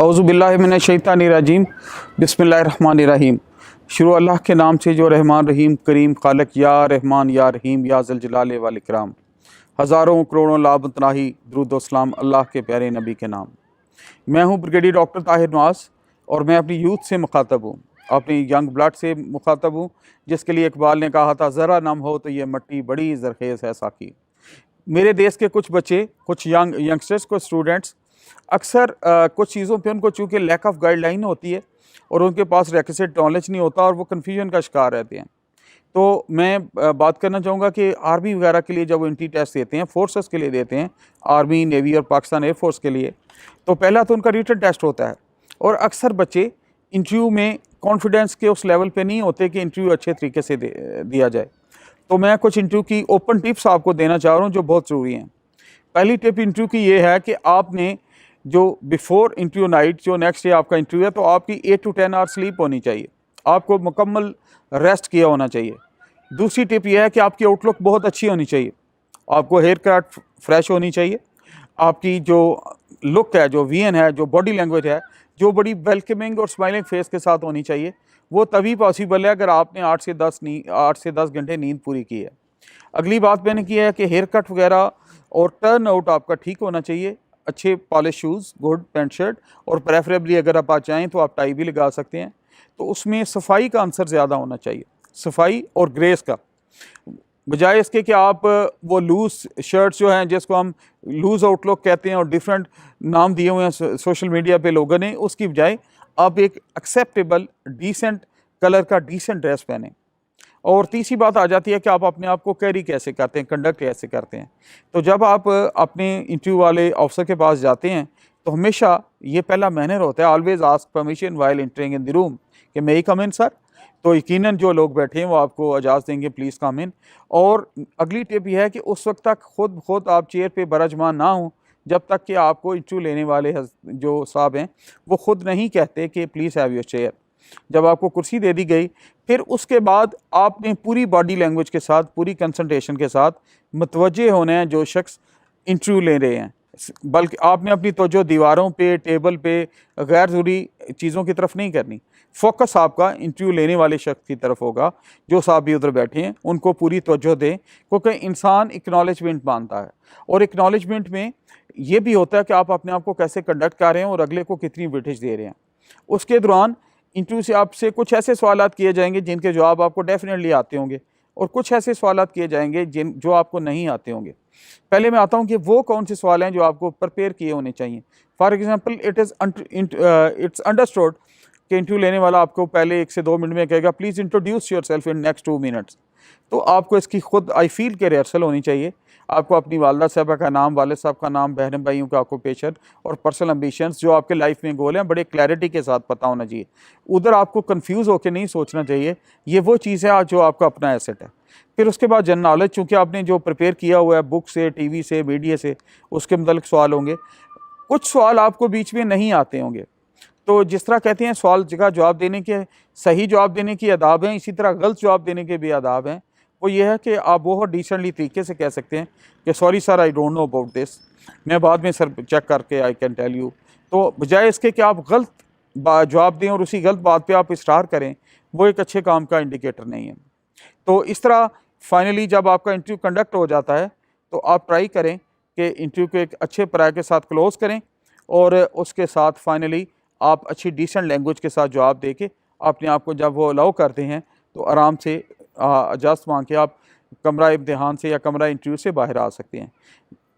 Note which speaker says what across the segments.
Speaker 1: औज़ुबिल्लाहिमिनश्शैतानिर्रजीम बिस्मिल्लाहिर्रहमानिर्रहीम। शुरू अल्लाह के नाम से जो रहमान रहीम करीम खालक या रहमान या रहीम या ज़ल जलाल वल इकराम। हज़ारों करोड़ों लाबतनाही दरूद व सलाम अल्लाह के प्यारे नबी के नाम। मैं हूँ ब्रिगेडियर डॉक्टर ताहिर नवाज़ और मैं अपनी यूथ से मुखातब हूँ, अपनी यंग ब्लड से मुखातब हूँ, जिसके लिए इकबाल ने कहा था ज़रा नम हो तो ये मट्टी बड़ी ज़रखेज़ है साकी। मेरे देश के कुछ बच्चे, कुछ यंगस्टर्स, कुछ स्टूडेंट्स अक्सर कुछ चीज़ों पे उनको चूँकि लैक ऑफ गाइडलाइन होती है और उनके पास रिक्विजिट नॉलेज नहीं होता और वो कन्फ्यूजन का शिकार रहते हैं। तो मैं बात करना चाहूँगा कि आर्मी वगैरह के लिए जब वो एंट्री टेस्ट देते हैं, फोर्सेस के लिए देते हैं, आर्मी, नेवी और पाकिस्तान एयरफोर्स के लिए, तो पहला तो उनका रिटन टेस्ट होता है और अक्सर बच्चे इंटरव्यू में कॉन्फिडेंस के उस लेवल पे नहीं होते कि इंटरव्यू अच्छे तरीके से दिया जाए। तो मैं कुछ इंटरव्यू की ओपन टिप्स आपको देना चाह रहा हूँ जो बहुत ज़रूरी हैं। पहली टिप इंटरव्यू की ये है कि आपने जो बिफोर इंटरव्यू नाइट, जो नेक्स्ट डे आपका इंटरव्यू है, तो आपकी 8 to 10 आवर्स स्लीप होनी चाहिए, आपको मुकम्मल रेस्ट किया होना चाहिए। दूसरी टिप यह है कि आपकी आउटलुक बहुत अच्छी होनी चाहिए, आपको हेयर कट फ्रेश होनी चाहिए, आपकी जो लुक है, जो वीएन है, जो बॉडी लैंग्वेज है, जो बड़ी वेलकमिंग और स्माइलिंग फेस के साथ होनी चाहिए। वो तभी पॉसिबल है अगर आपने 8 से 10 घंटे नींद पूरी की है। अगली बात मैंने की है कि हेयर कट वगैरह और टर्न आउट आपका ठीक होना चाहिए, अच्छे polish shoes, good pant shirt, और प्रेफरेबली अगर आप चाहें तो आप टाई भी लगा सकते हैं। तो उसमें सफाई का आंसर ज़्यादा होना चाहिए, सफाई और ग्रेस का, बजाय इसके कि आप वो लूज़ शर्ट्स जो हैं, जिसको हम लूज़ आउटलुक कहते हैं और डिफरेंट नाम दिए हुए हैं सोशल मीडिया पे लोगों ने, उसकी बजाय आप एक एक्सेप्टेबल डिसेंट कलर का डिसेंट ड्रेस पहनें। और तीसरी बात आ जाती है कि आप अपने आप को कैरी कैसे करते हैं, कंडक्ट कैसे करते हैं। तो जब आप अपने इंटरव्यू वाले ऑफिसर के पास जाते हैं तो हमेशा ये पहला मैनर होता है, always ask permission while entering in the room, कि मे आई कम इन सर। तो यकीनन जो लोग बैठे हैं वो आपको इजाज़त देंगे, प्लीज़ कम इन। और अगली टिप यह है कि उस वक्त तक खुद आप चेयर पे बरजमान ना हों जब तक कि आपको इंटरव्यू लेने वाले जो साहब हैं वो ख़ुद नहीं कहते कि प्लीज़ हैव योर चेयर। जब आपको कुर्सी दे दी गई, फिर उसके बाद आपने पूरी बॉडी लैंग्वेज के साथ, पूरी कंसंट्रेशन के साथ मुतवज्जे होने हैं जो शख्स इंटरव्यू ले रहे हैं, बल्कि आपने अपनी तवज्जो दीवारों पे, टेबल पे, गैर ज़रूरी चीज़ों की तरफ नहीं करनी। फोकस आपका इंटरव्यू लेने वाले शख्स की तरफ होगा। जो साहब भी उधर बैठे हैं उनको पूरी तवज्जो दें, क्योंकि इंसान एक्नॉलेजमेंट मानता है और एक्नॉलेजमेंट में ये भी होता है कि आप अपने आप को कैसे कंडक्ट कर रहे हैं और अगले को कितनी वेटेज दे रहे हैं। उसके दौरान इंटरव्यू से आपसे कुछ ऐसे सवालात किए जाएंगे जिनके जवाब आपको डेफिनेटली आते होंगे और कुछ ऐसे सवालात किए जाएंगे जो आपको नहीं आते होंगे। पहले मैं आता हूं कि वो कौन से सवाल हैं जो आपको प्रिपेयर किए होने चाहिए। फॉर एग्जांपल, इट्स अंडरस्टूड कि इंटरव्यू लेने वाला आपको पहले 1 से 2 मिनट में कहेगा please introduce your self in next 2 minutes. तो आपको इसकी खुद आई फील के रिहर्सल होनी चाहिए। आपको अपनी वालदा साहबा का नाम, वालिद साहब का नाम, बहन भाइयों का ऑक्यूपेशन और पर्सनल एम्बिशंस, जो आपके लाइफ में गोल हैं, बड़े क्लैरिटी के साथ पता होना चाहिए। उधर आपको कंफ्यूज होकर नहीं सोचना चाहिए। ये वो चीज़ है जो आपका अपना एसेट है। फिर उसके बाद जनरल नॉलेज, चूँकि आपने जो प्रिपेयर किया हुआ है बुक से, टीवी से, मीडिया से, उसके मतलब सवाल होंगे। कुछ सवाल आपको बीच में नहीं आते होंगे, तो जिस तरह कहते हैं सवाल जगह जवाब देने के, सही जवाब देने की आदाब हैं, इसी तरह गलत जवाब देने के भी आदाब हैं। वो ये है कि आप बहुत डिसेंटली तरीके से कह सकते हैं कि sorry sir, I don't know about this, मैं बाद में सर चेक करके आई कैन टेल यू। तो बजाय इसके कि आप गलत जवाब दें और उसी गलत बात पे आप इस्रार करें, वो एक अच्छे काम का इंडिकेटर नहीं है। तो इस तरह फाइनली जब आपका इंटरव्यू कंडक्ट हो जाता है तो आप ट्राई करें कि इंटरव्यू को एक अच्छे प्राय के साथ क्लोज़ करें और उसके साथ फाइनली आप अच्छी डिसेंट लैंग्वेज के साथ जवाब दे के अपने आप को, जब वो अलाउ करते हैं तो आराम से इजाज़त मांग के आप कमरा इम्तिहान से या कमरा इंटरव्यू से बाहर आ सकते हैं।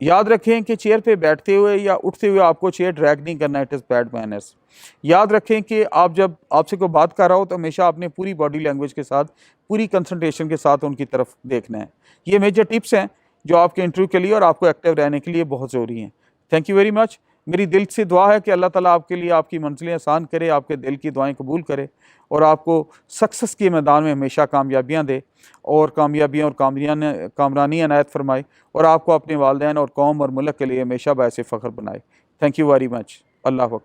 Speaker 1: याद रखें कि चेयर पे बैठते हुए या उठते हुए आपको चेयर ड्रैग नहीं करना, इट इज़ बैड मैनर्स। याद रखें कि आप जब आपसे कोई बात कर रहा हो तो हमेशा आपने पूरी बॉडी लैंग्वेज के साथ, पूरी कंसंट्रेशन के साथ उनकी तरफ देखना है। ये मेजर टिप्स हैं जो आपके इंटरव्यू के लिए और आपको एक्टिव रहने के लिए बहुत ज़रूरी हैं। Thank you very much. मेरी दिल से दुआ है कि अल्लाह ताला आपके लिए आपकी मंजिलें आसान करे, आपके दिल की दुआएं कबूल करे और आपको सक्सेस के मैदान में हमेशा कामयाबियां दे और कामयाबियां और कामरानी अनायत फरमाए और आपको अपने वालिदैन और कौम और मुल्क के लिए हमेशा बायसे फ़ख्र बनाए। Thank you very much. अल्लाह हफ़।